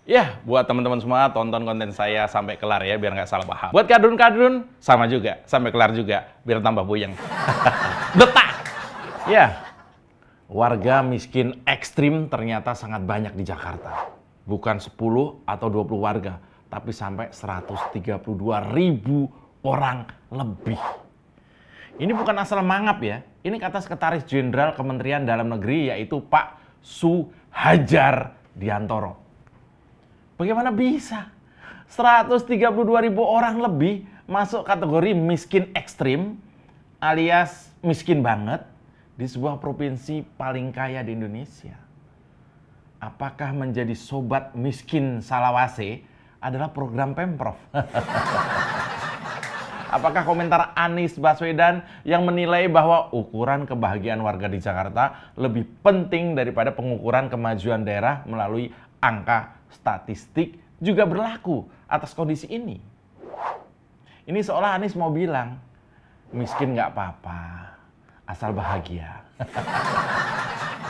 Ya, buat teman-teman semua tonton konten saya sampai kelar ya, biar nggak salah paham. Buat kadrun-kadrun, sama juga, sampai kelar juga, biar tambah puyeng. Detak! Ya, warga miskin ekstrim ternyata sangat banyak di Jakarta. Bukan 10 atau 20 warga, tapi sampai 132.000 orang lebih. Ini bukan asal mangap ya, ini kata Sekretaris Jenderal Kementerian Dalam Negeri yaitu Pak Suhadjar Diantoro. Bagaimana bisa 132.000 orang lebih masuk kategori miskin ekstrim alias miskin banget di sebuah provinsi paling kaya di Indonesia? Apakah menjadi sobat miskin Salawase adalah program Pemprov? Apakah komentar Anies Baswedan yang menilai bahwa ukuran kebahagiaan warga di Jakarta lebih penting daripada pengukuran kemajuan daerah melalui angka statistik juga berlaku atas kondisi ini? Ini seolah Anies mau bilang, miskin nggak apa-apa, asal bahagia.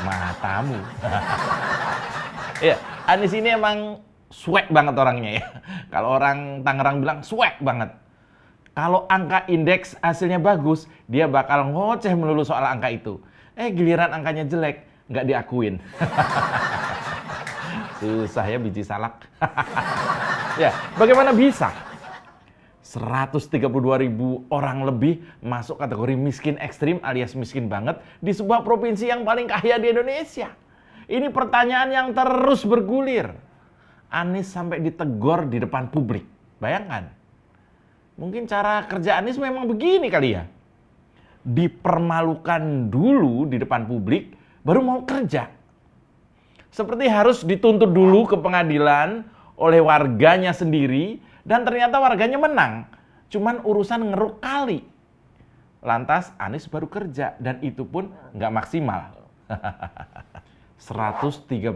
Matamu. Ya, Anies ini emang swag banget orangnya ya. Kalau orang Tangerang bilang swag banget. Kalau angka indeks hasilnya bagus, dia bakal ngoceh melulu soal angka itu. Giliran angkanya jelek, nggak diakuin. Susah ya biji salak. Ya, bagaimana bisa 132.000 orang lebih masuk kategori miskin ekstrim alias miskin banget di sebuah provinsi yang paling kaya di Indonesia? Ini pertanyaan yang terus bergulir. Anies sampai ditegur di depan publik. Bayangkan. Mungkin cara kerja Anies memang begini kali ya. Dipermalukan dulu di depan publik, baru mau kerja. Seperti harus dituntut dulu ke pengadilan oleh warganya sendiri, dan ternyata warganya menang. Cuman urusan ngeruk kali. Lantas Anies baru kerja, dan itu pun nggak maksimal. 132.000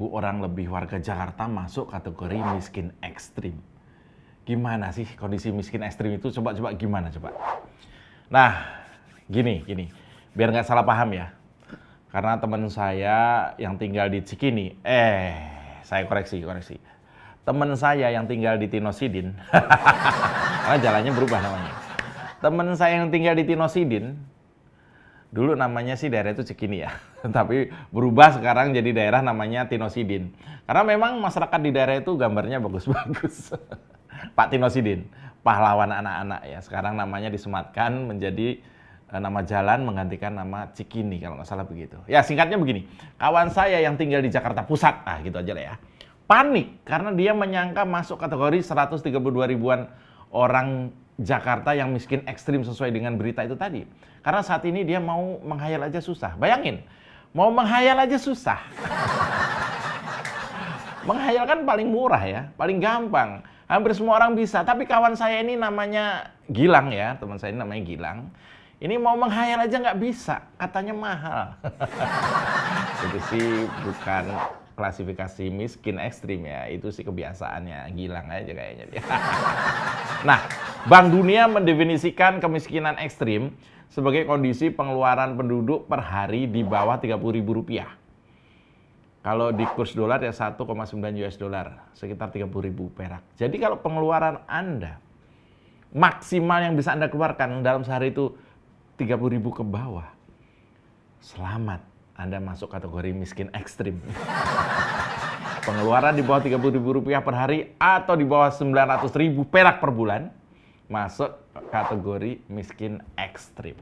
orang lebih warga Jakarta masuk kategori miskin ekstrim. Gimana sih kondisi miskin ekstrim itu? Coba gimana coba? Nah, gini. Biar nggak salah paham ya. Karena teman saya yang tinggal di Cikini, saya koreksi. Teman saya yang tinggal di Tinosidin, karena jalannya berubah namanya. Teman saya yang tinggal di Tinosidin, dulu namanya sih daerah itu Cikini ya. Tapi berubah sekarang jadi daerah namanya Tinosidin. Karena memang masyarakat di daerah itu gambarnya bagus-bagus. Pak Tinosidin, pahlawan anak-anak ya. Sekarang namanya disematkan menjadi nama jalan menggantikan nama Cikini kalau nggak salah begitu. Ya singkatnya begini, kawan saya yang tinggal di Jakarta Pusat, gitu aja lah ya. Panik karena dia menyangka masuk kategori 132 ribuan orang Jakarta yang miskin ekstrim sesuai dengan berita itu tadi. Karena saat ini dia mau menghayal aja susah. Bayangin, mau menghayal aja susah. Menghayal kan paling murah ya, paling gampang. Hampir semua orang bisa, tapi kawan saya ini namanya Gilang ya, teman saya ini namanya Gilang. Ini mau menghayal aja nggak bisa, katanya mahal. Itu sih bukan klasifikasi miskin ekstrim ya, itu sih kebiasaannya Gilang aja kayaknya dia. Nah, Bank Dunia mendefinisikan kemiskinan ekstrim sebagai kondisi pengeluaran penduduk per hari di bawah Rp30.000. Kalau di kurs dolar ya 1,9 US dollar, sekitar 30.000 perak. Jadi kalau pengeluaran Anda maksimal yang bisa Anda keluarkan dalam sehari itu 30.000 ke bawah, selamat, Anda masuk kategori miskin ekstrim. Pengeluaran di bawah Rp30.000 per hari atau di bawah 900.000 perak per bulan, masuk kategori miskin ekstrim.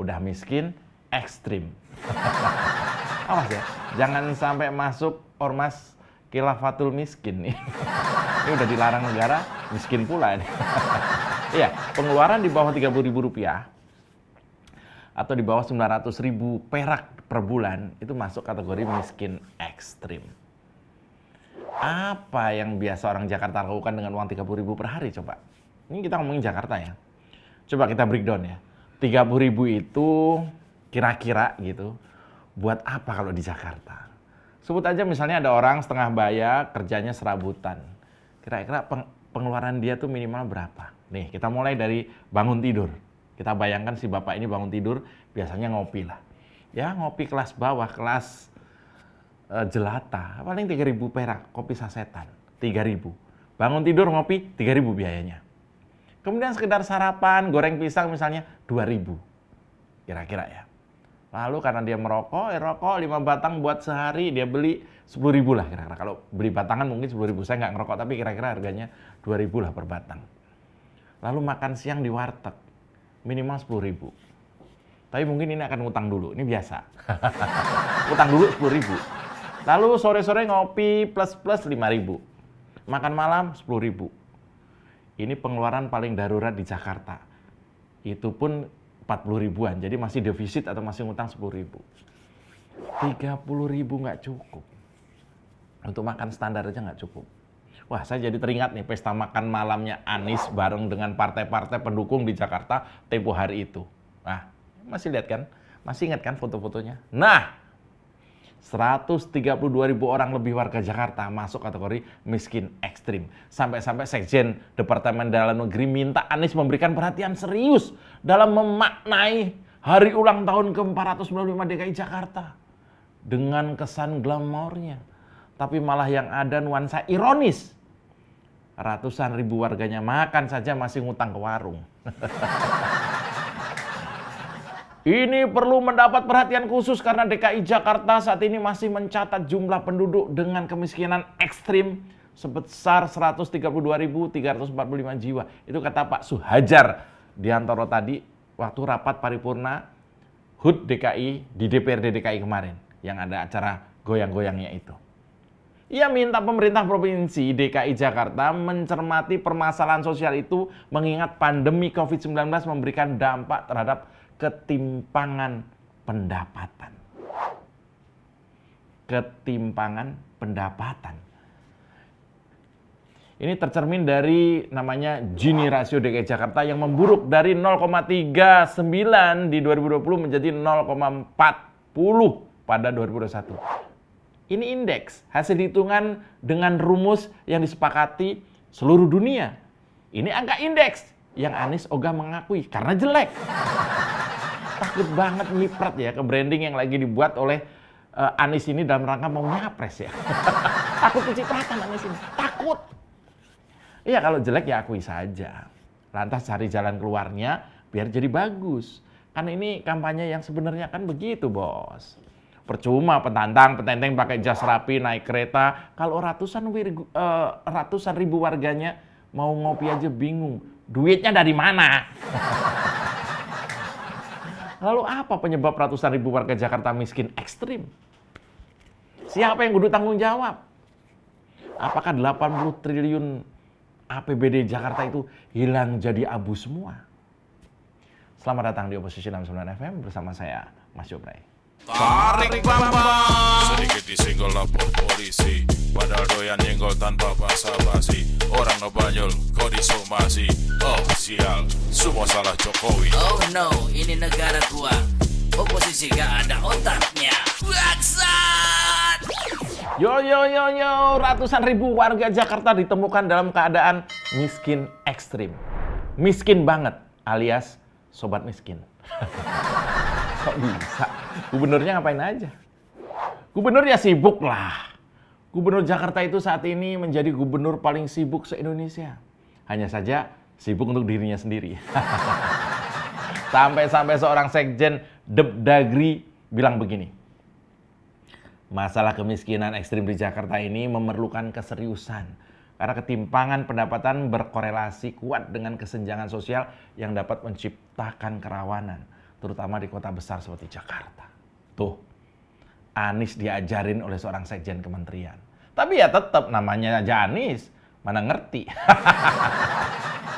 Udah miskin ekstrim. Awas ya, jangan sampai masuk ormas khilafatul miskin nih. Ini udah dilarang negara, miskin pula nih. Iya, pengeluaran di bawah Rp30.000 atau di bawah 900.000 perak per bulan itu masuk kategori miskin ekstrim. Apa yang biasa orang Jakarta lakukan dengan uang 30.000 per hari coba? Ini kita ngomongin Jakarta ya. Coba kita breakdown ya. 30.000 itu kira-kira gitu. Buat apa kalau di Jakarta? Sebut aja misalnya ada orang setengah baya kerjanya serabutan. Kira-kira pengeluaran dia tuh minimal berapa? Nih, kita mulai dari bangun tidur. Kita bayangkan si bapak ini bangun tidur biasanya ngopi lah. Ya, ngopi kelas bawah, kelas jelata, paling 3.000 perak, kopi sasetan, 3.000. Bangun tidur ngopi, 3.000 biayanya. Kemudian sekedar sarapan, goreng pisang misalnya, 2.000. Kira-kira ya. Lalu karena dia merokok, rokok 5 batang buat sehari, dia beli 10.000 lah kira-kira. Kalau beli batangan mungkin 10.000, saya nggak ngerokok, tapi kira-kira harganya 2.000 lah per batang. Lalu makan siang di warteg, minimal 10.000. Tapi mungkin ini akan ngutang dulu, ini biasa. Utang dulu 10.000. Lalu sore-sore ngopi plus 5.000. Makan malam 10.000. Ini pengeluaran paling darurat di Jakarta. Itu pun 40 ribuan, jadi masih defisit atau masih ngutang 10.000. 30.000 nggak cukup. Untuk makan standar aja nggak cukup. Wah, saya jadi teringat nih pesta makan malamnya Anies bareng dengan partai-partai pendukung di Jakarta tempo hari itu. Nah, masih lihat kan? Masih ingat kan foto-fotonya? Nah, 132.000 orang lebih warga Jakarta masuk kategori miskin ekstrim. Sampai-sampai Sekjen Departemen Dalam Negeri minta Anies memberikan perhatian serius dalam memaknai hari ulang tahun ke-495 DKI Jakarta. Dengan kesan glamornya. Tapi malah yang ada nuansa ironis. Ratusan ribu warganya makan saja masih ngutang ke warung. Ini perlu mendapat perhatian khusus karena DKI Jakarta saat ini masih mencatat jumlah penduduk dengan kemiskinan ekstrim sebesar 132.345 jiwa. Itu kata Pak Suhajar Diantoro tadi waktu rapat paripurna HUT DKI di DPRD DKI kemarin yang ada acara goyang-goyangnya itu. Ia minta pemerintah Provinsi DKI Jakarta mencermati permasalahan sosial itu mengingat pandemi COVID-19 memberikan dampak terhadap ketimpangan pendapatan. Ketimpangan pendapatan. Ini tercermin dari namanya Gini Rasio DKI Jakarta yang memburuk dari 0,39 di 2020 menjadi 0,40 pada 2021. Ini indeks, hasil hitungan dengan rumus yang disepakati seluruh dunia. Ini angka indeks yang Anies ogah mengakui karena jelek. Takut banget nyiprat ya ke branding yang lagi dibuat oleh Anies ini dalam rangka mau nyapres ya. Takut kecipratan Anies ini, takut. Iya kalau jelek ya akui saja. Lantas cari jalan keluarnya biar jadi bagus. Kan ini kampanye yang sebenarnya kan begitu bos. Percuma petenteng pakai jas rapi naik kereta. Kalau ratusan ribu warganya mau ngopi aja bingung. Duitnya dari mana? Lalu apa penyebab ratusan ribu warga Jakarta miskin ekstrim? Siapa yang kudu tanggung jawab? Apakah 80 triliun APBD Jakarta itu hilang jadi abu semua? Selamat datang di Oposisi 69 FM bersama saya, Mas Jopray. Tarik Bambang, sedikit disenggol lapor polisi, padahal doyan nyenggol tanpa basa-basi. Orang ngebanyol kok disomasi. Oh sial, semua salah Jokowi. Oh no, ini negara gua. Oposisi gak ada otaknya. Bangsat! Yo, ratusan ribu warga Jakarta ditemukan dalam keadaan miskin ekstrim. Miskin banget, alias sobat miskin. Kok bisa? Gubernurnya ngapain aja? Gubernur ya sibuk lah. Gubernur Jakarta itu saat ini menjadi gubernur paling sibuk se-Indonesia. Hanya saja sibuk untuk dirinya sendiri. Sampai-sampai seorang sekjen Depdagri bilang begini. Masalah kemiskinan ekstrim di Jakarta ini memerlukan keseriusan. Karena ketimpangan pendapatan berkorelasi kuat dengan kesenjangan sosial yang dapat menciptakan kerawanan. Terutama di kota besar seperti Jakarta. Tuh, Anies diajarin oleh seorang sekjen kementerian. Tapi ya tetap namanya aja Anies, mana ngerti.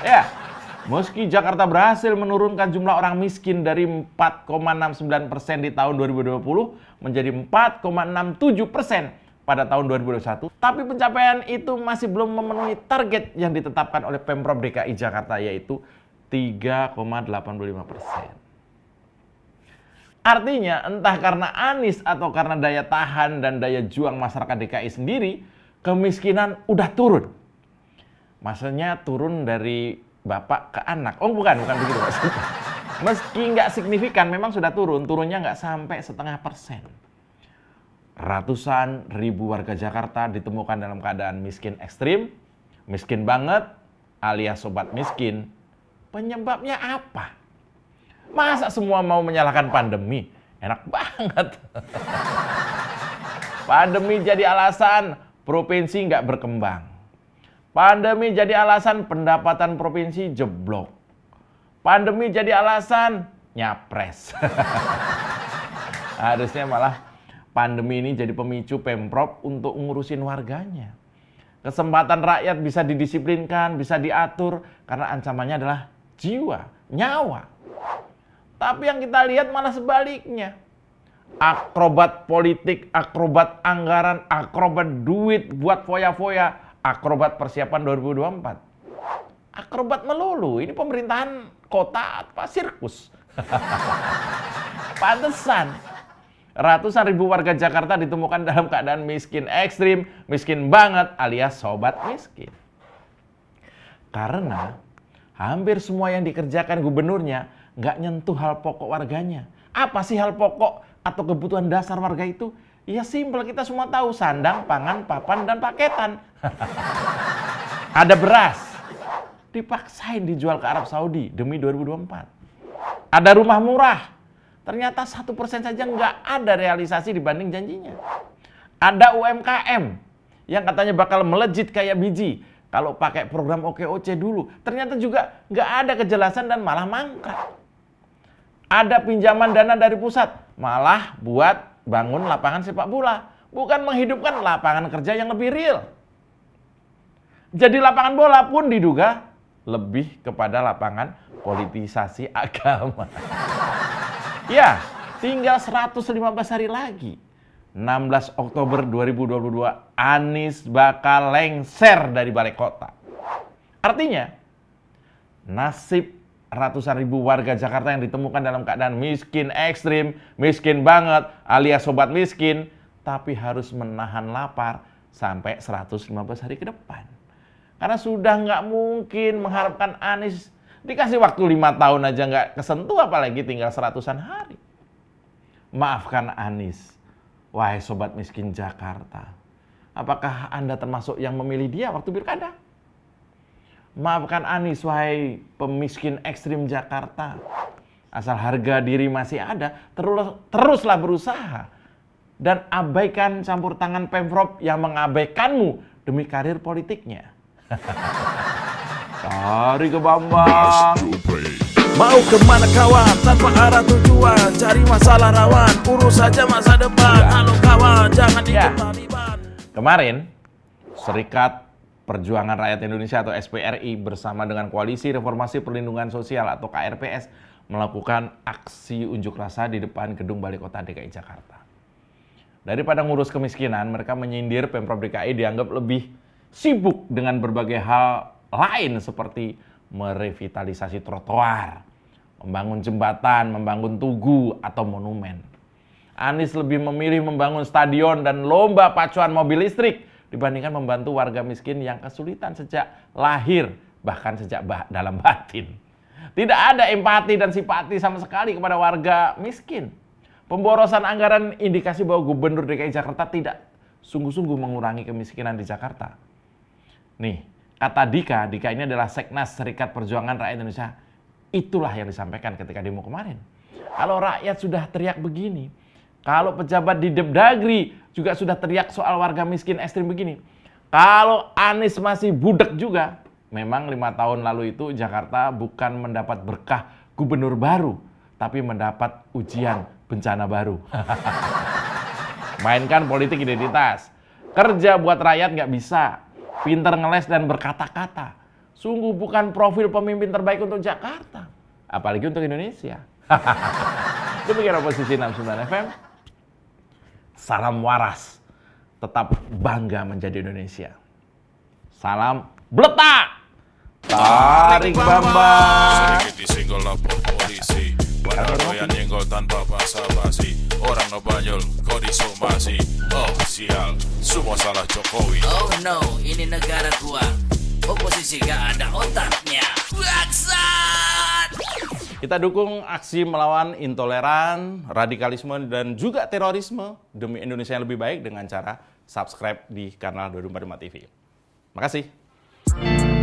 Ya, meski Jakarta berhasil menurunkan jumlah orang miskin dari 4,69% di tahun 2020 menjadi 4,67% pada tahun 2021, tapi pencapaian itu masih belum memenuhi target yang ditetapkan oleh Pemprov DKI Jakarta yaitu 3,85%. Artinya entah karena Anies atau karena daya tahan dan daya juang masyarakat DKI sendiri, kemiskinan udah turun. Maksudnya turun dari bapak ke anak. Oh bukan begitu maksudnya. Meski nggak signifikan, memang sudah turun. Turunnya nggak sampai 0,5%. Ratusan ribu warga Jakarta ditemukan dalam keadaan miskin ekstrim, miskin banget, alias sobat miskin. Penyebabnya apa? Masa semua mau menyalahkan pandemi? Enak banget. Pandemi jadi alasan provinsi nggak berkembang. Pandemi jadi alasan pendapatan provinsi jeblok. Pandemi jadi alasan nyapres. Harusnya malah pandemi ini jadi pemicu Pemprov untuk ngurusin warganya. Kesempatan rakyat bisa didisiplinkan, bisa diatur, karena ancamannya adalah jiwa, nyawa. Tapi yang kita lihat malah sebaliknya. Akrobat politik, akrobat anggaran, akrobat duit buat foya-foya, akrobat persiapan 2024. Akrobat melulu, ini pemerintahan kota apa sirkus. Pantesan ratusan ribu warga Jakarta ditemukan dalam keadaan miskin ekstrim, miskin banget alias sobat miskin. Karena hampir semua yang dikerjakan gubernurnya nggak nyentuh hal pokok warganya. Apa sih hal pokok atau kebutuhan dasar warga itu? Ya simpel, kita semua tahu, sandang, pangan, papan, dan paketan. Ada beras, dipaksain dijual ke Arab Saudi demi 2024. Ada rumah murah, ternyata 1% saja nggak ada realisasi dibanding janjinya. Ada UMKM yang katanya bakal melejit kayak biji kalau pakai program OKOC dulu, ternyata juga nggak ada kejelasan dan malah mangkrak. Ada pinjaman dana dari pusat, malah buat bangun lapangan sepak bola, bukan menghidupkan lapangan kerja yang lebih real. Jadi lapangan bola pun diduga lebih kepada lapangan politisasi agama. Ya, tinggal 115 hari lagi. 16 Oktober 2022, Anies bakal lengser dari balai kota. Artinya, nasib ratusan ribu warga Jakarta yang ditemukan dalam keadaan miskin ekstrim, miskin banget, alias sobat miskin, tapi harus menahan lapar sampai 115 hari ke depan. Karena sudah nggak mungkin mengharapkan Anies dikasih waktu 5 tahun aja nggak kesentuh, apalagi tinggal 100-an hari. Maafkan Anies, wahai sobat miskin Jakarta. Apakah Anda termasuk yang memilih dia waktu pilkada? Maafkan Anies, wahai pemiskin ekstrim Jakarta. Asal harga diri masih ada, teruslah berusaha. Dan abaikan campur tangan Pemprov yang mengabaikanmu demi karir politiknya. Cari ke Bambang. Mau kemana kawan, tanpa arah tujuan, cari masalah rawan, urus saja masa depan. Halo kawan, jangan ikut Taliban. Kemarin, Serikat Perjuangan Rakyat Indonesia atau SPRI bersama dengan Koalisi Reformasi Perlindungan Sosial atau KRPS melakukan aksi unjuk rasa di depan gedung Balai Kota DKI Jakarta. Daripada ngurus kemiskinan, mereka menyindir Pemprov DKI dianggap lebih sibuk dengan berbagai hal lain seperti merevitalisasi trotoar, membangun jembatan, membangun tugu, atau monumen. Anies lebih memilih membangun stadion dan lomba pacuan mobil listrik dibandingkan membantu warga miskin yang kesulitan sejak lahir, bahkan sejak dalam batin. Tidak ada empati dan simpati sama sekali kepada warga miskin. Pemborosan anggaran indikasi bahwa Gubernur DKI Jakarta tidak sungguh-sungguh mengurangi kemiskinan di Jakarta. Nih, kata Dika ini adalah Seknas Serikat Perjuangan Rakyat Indonesia. Itulah yang disampaikan ketika demo kemarin. Kalau rakyat sudah teriak begini, kalau pejabat di Depdagri juga sudah teriak soal warga miskin ekstrim begini, kalau Anies masih budek juga, memang 5 tahun lalu itu Jakarta bukan mendapat berkah gubernur baru, tapi mendapat ujian bencana baru. Mainkan politik identitas. Kerja buat rakyat nggak bisa. Pinter ngeles dan berkata-kata. Sungguh bukan profil pemimpin terbaik untuk Jakarta. Apalagi untuk Indonesia. Demikian Oposisi 69 FM. Salam waras. Tetap bangga menjadi Indonesia. Salam bletak. Tarik Bambang. Sedikit disenggol lapor polisi. Padahal doyan nyenggol tanpa basa-basi. Orang ngebanyol, kok disomasi. Oh sial, semua salah Jokowi. Oh no, ini negara gua. Oposisi gak ada otaknya. Bangsat! Kita dukung aksi melawan intoleran, radikalisme, dan juga terorisme demi Indonesia yang lebih baik dengan cara subscribe di kanal 245 TV. Makasih.